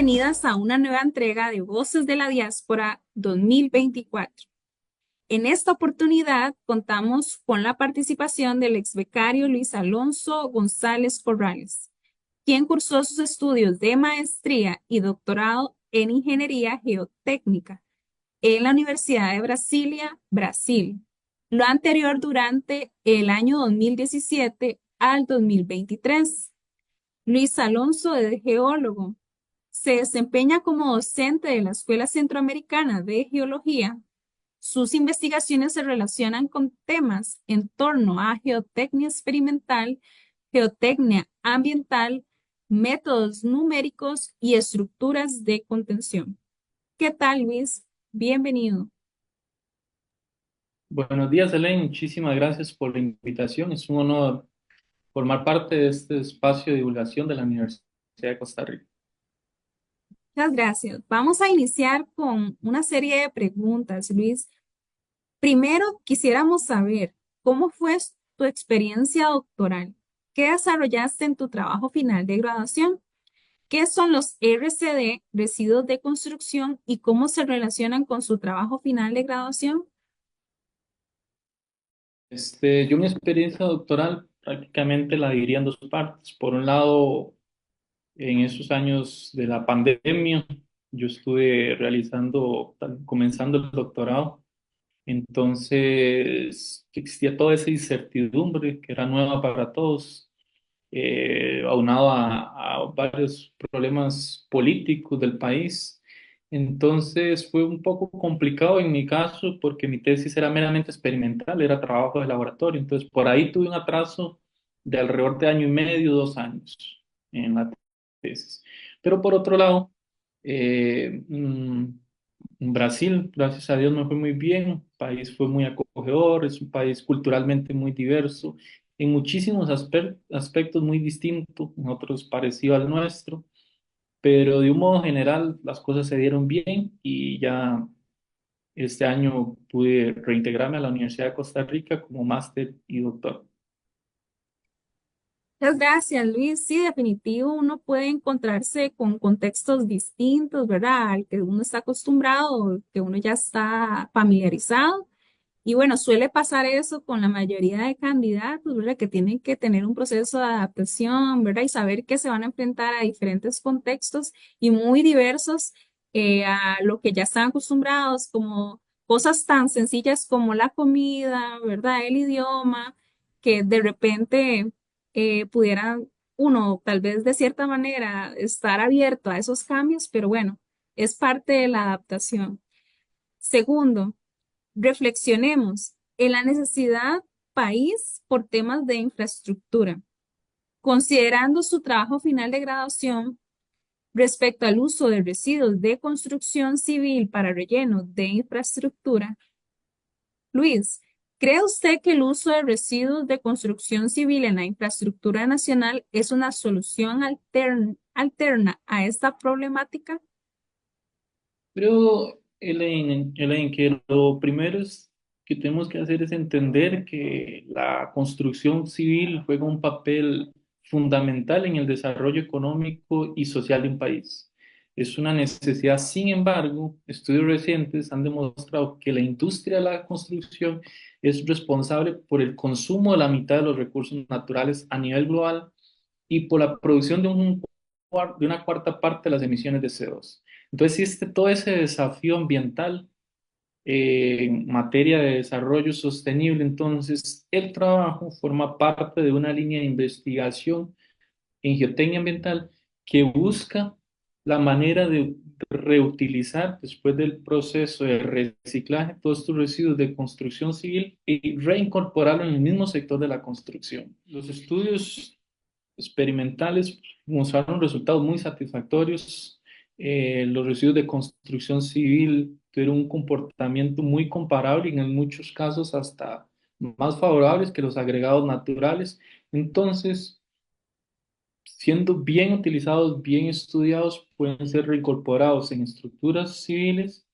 bienvenidas a una nueva entrega de Voces de la Diáspora 2024. En esta oportunidad contamos con la participación del ex becario Luis Alonso González Corrales, quien cursó sus estudios de maestría y doctorado en Ingeniería Geotécnica en la Universidad de Brasilia, Brasil. Lo anterior durante el año 2017 al 2023. Luis Alonso es geólogo. Se desempeña como docente de la Escuela Centroamericana de Geología. Sus investigaciones se relacionan con temas en torno a geotecnia experimental, geotecnia ambiental, métodos numéricos y estructuras de contención. ¿Qué tal, Luis? Bienvenido. Buenos días, Elaine. Muchísimas gracias por la invitación. Es un honor formar parte de este espacio de divulgación de la Universidad de Costa Rica. Muchas gracias. Vamos a iniciar con una serie de preguntas, Luis. Primero, quisiéramos saber cómo fue tu experiencia doctoral. ¿Qué desarrollaste en tu trabajo final de graduación? ¿Qué son los RCD, residuos de construcción, y cómo se relacionan con su trabajo final de graduación? Yo mi experiencia doctoral prácticamente la dividiría en dos partes. Por un lado, en esos años de la pandemia, yo estuve comenzando el doctorado. Entonces, existía toda esa incertidumbre que era nueva para todos, aunado a varios problemas políticos del país. Entonces fue un poco complicado en mi caso porque mi tesis era meramente experimental, era trabajo de laboratorio. Entonces por ahí tuve un atraso de alrededor de año y medio, 2 años en la tesis. Pero por otro lado, eh, mm, en Brasil, gracias a Dios, me fue muy bien. El país fue muy acogedor, es un país culturalmente muy diverso, en muchísimos aspectos muy distintos, en otros parecido al nuestro, pero de un modo general las cosas se dieron bien y ya este año pude reintegrarme a la Universidad de Costa Rica como máster y doctor. Muchas gracias, Luis. Sí, definitivo, uno puede encontrarse con contextos distintos, ¿verdad? Al que uno está acostumbrado, que uno ya está familiarizado. Y bueno, suele pasar eso con la mayoría de candidatos, ¿verdad? Que tienen que tener un proceso de adaptación, ¿verdad? Y saber que se van a enfrentar a diferentes contextos y muy diversos, a lo que ya están acostumbrados, como cosas tan sencillas como la comida, ¿verdad? El idioma, que de repente pudiera uno tal vez de cierta manera estar abierto a esos cambios, pero bueno, es parte de la adaptación. Segundo, reflexionemos en la necesidad país por temas de infraestructura, considerando su trabajo final de graduación respecto al uso de residuos de construcción civil para relleno de infraestructura. Luis, ¿cree usted que el uso de residuos de construcción civil en la infraestructura nacional es una solución alterna a esta problemática? Creo, Elaine, que lo primero que tenemos que hacer es entender que la construcción civil juega un papel fundamental en el desarrollo económico y social de un país. Es una necesidad. Sin embargo, estudios recientes han demostrado que la industria de la construcción es responsable por el consumo de la mitad de los recursos naturales a nivel global y por la producción de una cuarta parte de las emisiones de CO2. Entonces existe todo ese desafío ambiental en materia de desarrollo sostenible. Entonces, el trabajo forma parte de una línea de investigación en geotecnia ambiental que busca la manera de reutilizar después del proceso de reciclaje todos estos residuos de construcción civil y reincorporarlo en el mismo sector de la construcción. Los estudios experimentales mostraron resultados muy satisfactorios. Los residuos de construcción civil tuvieron un comportamiento muy comparable y en muchos casos hasta más favorables que los agregados naturales. Entonces, siendo bien utilizados, bien estudiados, pueden ser reincorporados en estructuras civiles,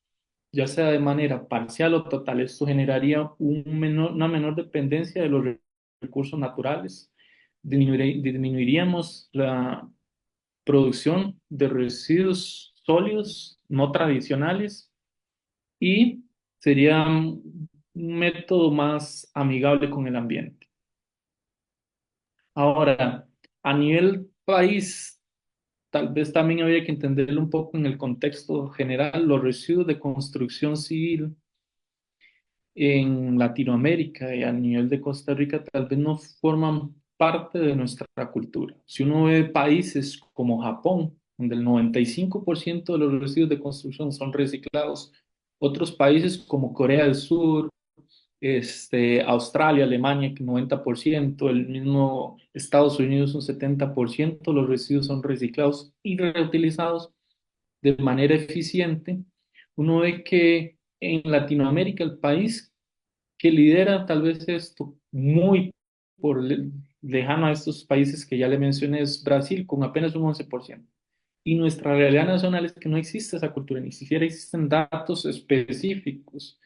ya sea de manera parcial o total. Esto generaría una menor dependencia de los recursos naturales, disminuiríamos producción de residuos sólidos no tradicionales y sería un método más amigable con el ambiente. Ahora, a nivel país, tal vez también habría que entenderlo un poco en el contexto general. Los residuos de construcción civil en Latinoamérica y a nivel de Costa Rica tal vez no forman parte de nuestra cultura. Si uno ve países como Japón, donde el 95% de los residuos de construcción son reciclados, otros países como Corea del Sur, Australia, Alemania, que 90%, el mismo Estados Unidos un 70%, los residuos son reciclados y reutilizados de manera eficiente. Uno ve que en Latinoamérica el país que lidera tal vez esto muy lejano a estos países que ya le mencioné es Brasil con apenas un 11%. Y nuestra realidad nacional es que no existe esa cultura, ni siquiera existen datos específicos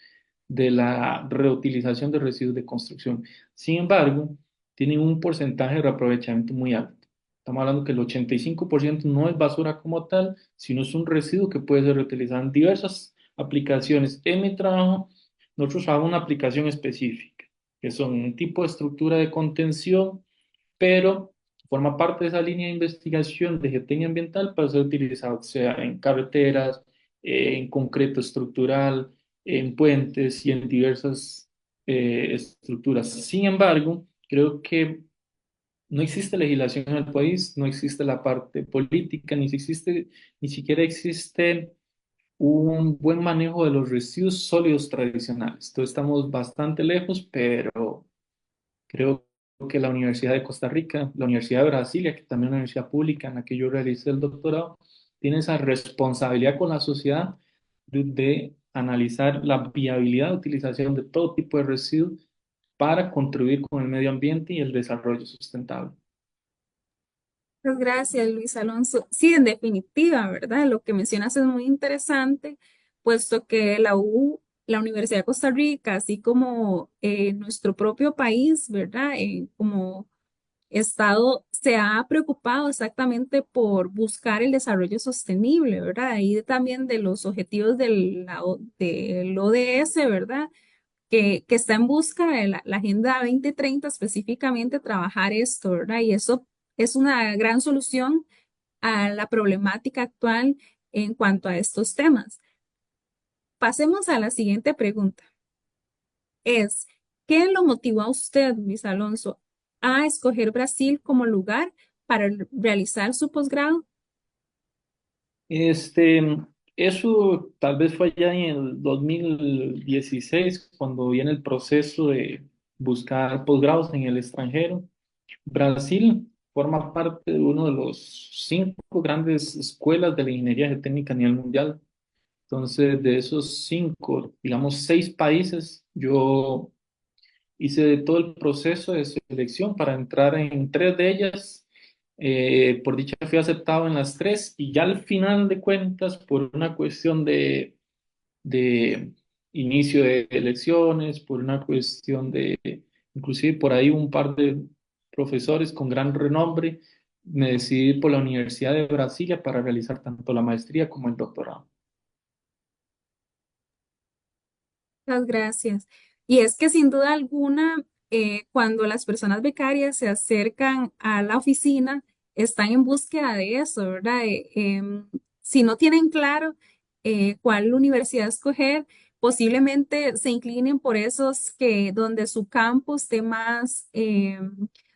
de la reutilización de residuos de construcción. Sin embargo, tienen un porcentaje de reaprovechamiento muy alto. Estamos hablando que el 85% no es basura como tal, sino es un residuo que puede ser reutilizado en diversas aplicaciones. En mi trabajo, nosotros hagamos una aplicación específica, que son un tipo de estructura de contención, pero forma parte de esa línea de investigación de geotecnia ambiental para ser utilizado, sea en carreteras, en concreto estructural, en puentes y en diversas estructuras. Sin embargo, creo que no existe legislación en el país, no existe la parte política, ni siquiera existe un buen manejo de los residuos sólidos tradicionales. Entonces estamos bastante lejos, pero creo que la Universidad de Costa Rica, la Universidad de Brasilia, que también es una universidad pública en la que yo realicé el doctorado, tiene esa responsabilidad con la sociedad de analizar la viabilidad de utilización de todo tipo de residuos para contribuir con el medio ambiente y el desarrollo sustentable. Muchas gracias, Luis Alonso. Sí, en definitiva, ¿verdad? Lo que mencionas es muy interesante, puesto que la Universidad de Costa Rica, así como nuestro propio país, ¿verdad? Como Estado se ha preocupado exactamente por buscar el desarrollo sostenible, ¿verdad? Y también de los objetivos del ODS, ¿verdad? Que está en busca de la Agenda 2030 específicamente trabajar esto, ¿verdad? Y eso es una gran solución a la problemática actual en cuanto a estos temas. Pasemos a la siguiente pregunta. Es, ¿qué lo motivó a usted, Luis Alonso, a escoger Brasil como lugar para realizar su posgrado? Este, Eso tal vez fue ya en el 2016, cuando viene el proceso de buscar posgrados en el extranjero. Brasil forma parte de uno de los 5 grandes escuelas de la ingeniería geotécnica a nivel mundial. Entonces, de esos 5, digamos 6 países, yo hice todo el proceso de selección para entrar en 3 de ellas. Por dicha fui aceptado en las 3 y ya al final de cuentas, por una cuestión de inicio de elecciones, por una cuestión inclusive por ahí un par de profesores con gran renombre, me decidí por la Universidad de Brasilia para realizar tanto la maestría como el doctorado. Muchas gracias. Y es que sin duda alguna, cuando las personas becarias se acercan a la oficina, están en búsqueda de eso, ¿verdad? Si no tienen claro cuál universidad escoger, posiblemente se inclinen por esos que donde su campus esté más,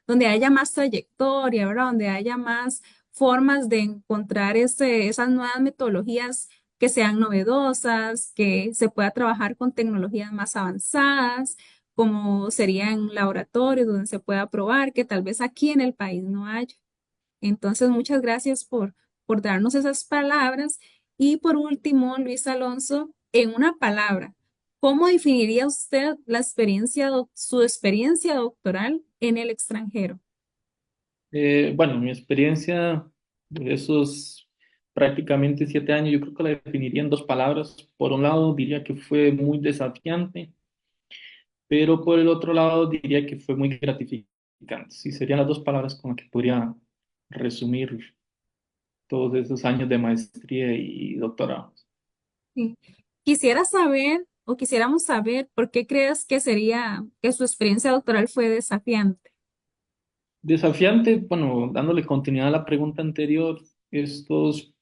donde haya más trayectoria, ¿verdad? Donde haya más formas de encontrar esas nuevas metodologías que sean novedosas, que se pueda trabajar con tecnologías más avanzadas, como serían laboratorios donde se pueda probar, que tal vez aquí en el país no haya. Entonces, muchas gracias por darnos esas palabras. Y por último, Luis Alonso, en una palabra, ¿cómo definiría usted su experiencia doctoral en el extranjero? Bueno, mi experiencia de esos prácticamente 7 años, yo creo que la definiría en 2 palabras. Por un lado, diría que fue muy desafiante, pero por el otro lado, diría que fue muy gratificante. Sí, serían las 2 palabras con las que podría resumir. todos esos años de maestría y doctorado. Sí. Quisiera saber o quisiéramos saber por qué crees que sería que su experiencia doctoral fue desafiante. Desafiante, bueno, dándole continuidad a la pregunta anterior, estos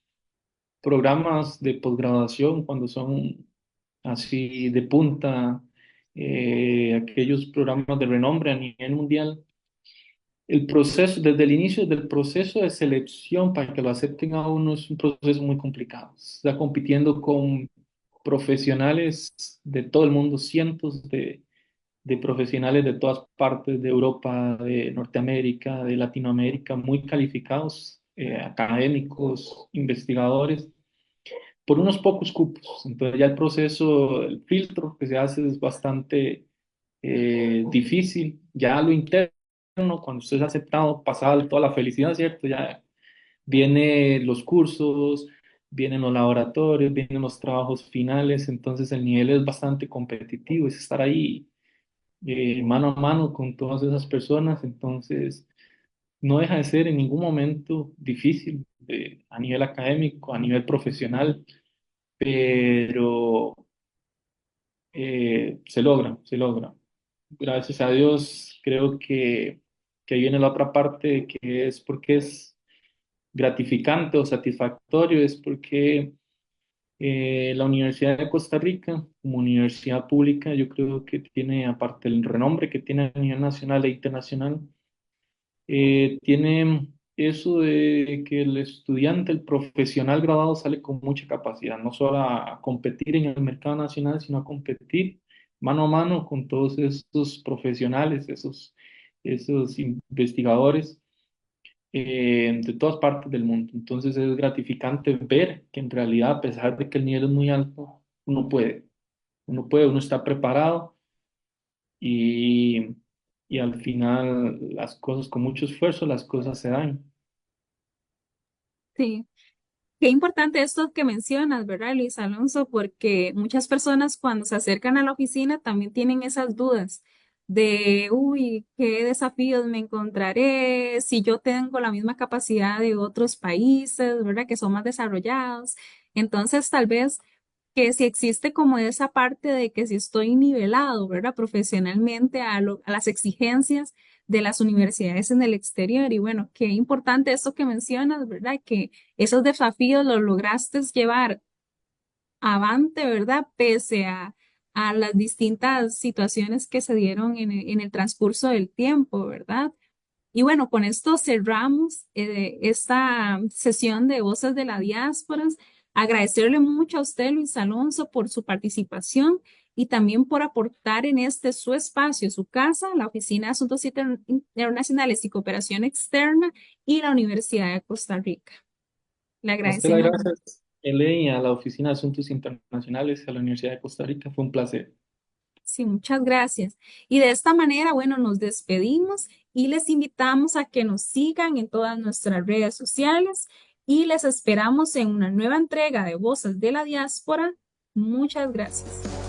programas de posgraduación, cuando son así de punta, aquellos programas de renombre a nivel mundial, el proceso, desde el inicio del proceso de selección para que lo acepten a uno es un proceso muy complicado. Está compitiendo con profesionales de todo el mundo, cientos de profesionales de todas partes de Europa, de Norteamérica, de Latinoamérica, muy calificados, académicos, investigadores, por unos pocos cupos. Entonces ya el proceso, el filtro que se hace es bastante difícil. Ya lo interno, cuando usted es aceptado, pasada toda la felicidad, ¿cierto? Ya vienen los cursos, vienen los laboratorios, vienen los trabajos finales, entonces el nivel es bastante competitivo, es estar ahí mano a mano con todas esas personas, entonces no deja de ser en ningún momento difícil a nivel académico, a nivel profesional, pero se logra, se logra. Gracias a Dios, creo que ahí viene la otra parte, que es porque es gratificante o satisfactorio, es porque la Universidad de Costa Rica, como universidad pública, yo creo que tiene, aparte del renombre que tiene a nivel nacional e internacional, tiene eso de que el estudiante, el profesional graduado sale con mucha capacidad, no solo a competir en el mercado nacional, sino a competir mano a mano con todos esos profesionales, esos investigadores de todas partes del mundo. Entonces es gratificante ver que en realidad, a pesar de que el nivel es muy alto, uno está preparado y, y al final las cosas, con mucho esfuerzo, las cosas se dan. Sí. Qué importante esto que mencionas, ¿verdad, Luis Alonso? Porque muchas personas cuando se acercan a la oficina también tienen esas dudas de, uy, qué desafíos me encontraré si yo tengo la misma capacidad de otros países, ¿verdad? Que son más desarrollados. Entonces, tal vez que si existe como esa parte de que si estoy nivelado, ¿verdad? Profesionalmente a las exigencias de las universidades en el exterior. Y bueno, qué importante esto que mencionas, ¿verdad? Que esos desafíos los lograste llevar avante, ¿verdad? Pese a las distintas situaciones que se dieron en el transcurso del tiempo, ¿verdad? Y bueno, con esto cerramos esta sesión de Voces de la Diáspora. Agradecerle mucho a usted, Luis Alonso, por su participación y también por aportar en este su espacio, su casa, la Oficina de Asuntos Internacionales y Cooperación Externa y la Universidad de Costa Rica. Le A usted las agradecemos. gracias, Elaine, a la Oficina de Asuntos Internacionales, a la Universidad de Costa Rica. Fue un placer. Sí, muchas gracias. Y de esta manera, bueno, nos despedimos y les invitamos a que nos sigan en todas nuestras redes sociales y les esperamos en una nueva entrega de Voces de la Diáspora. Muchas gracias.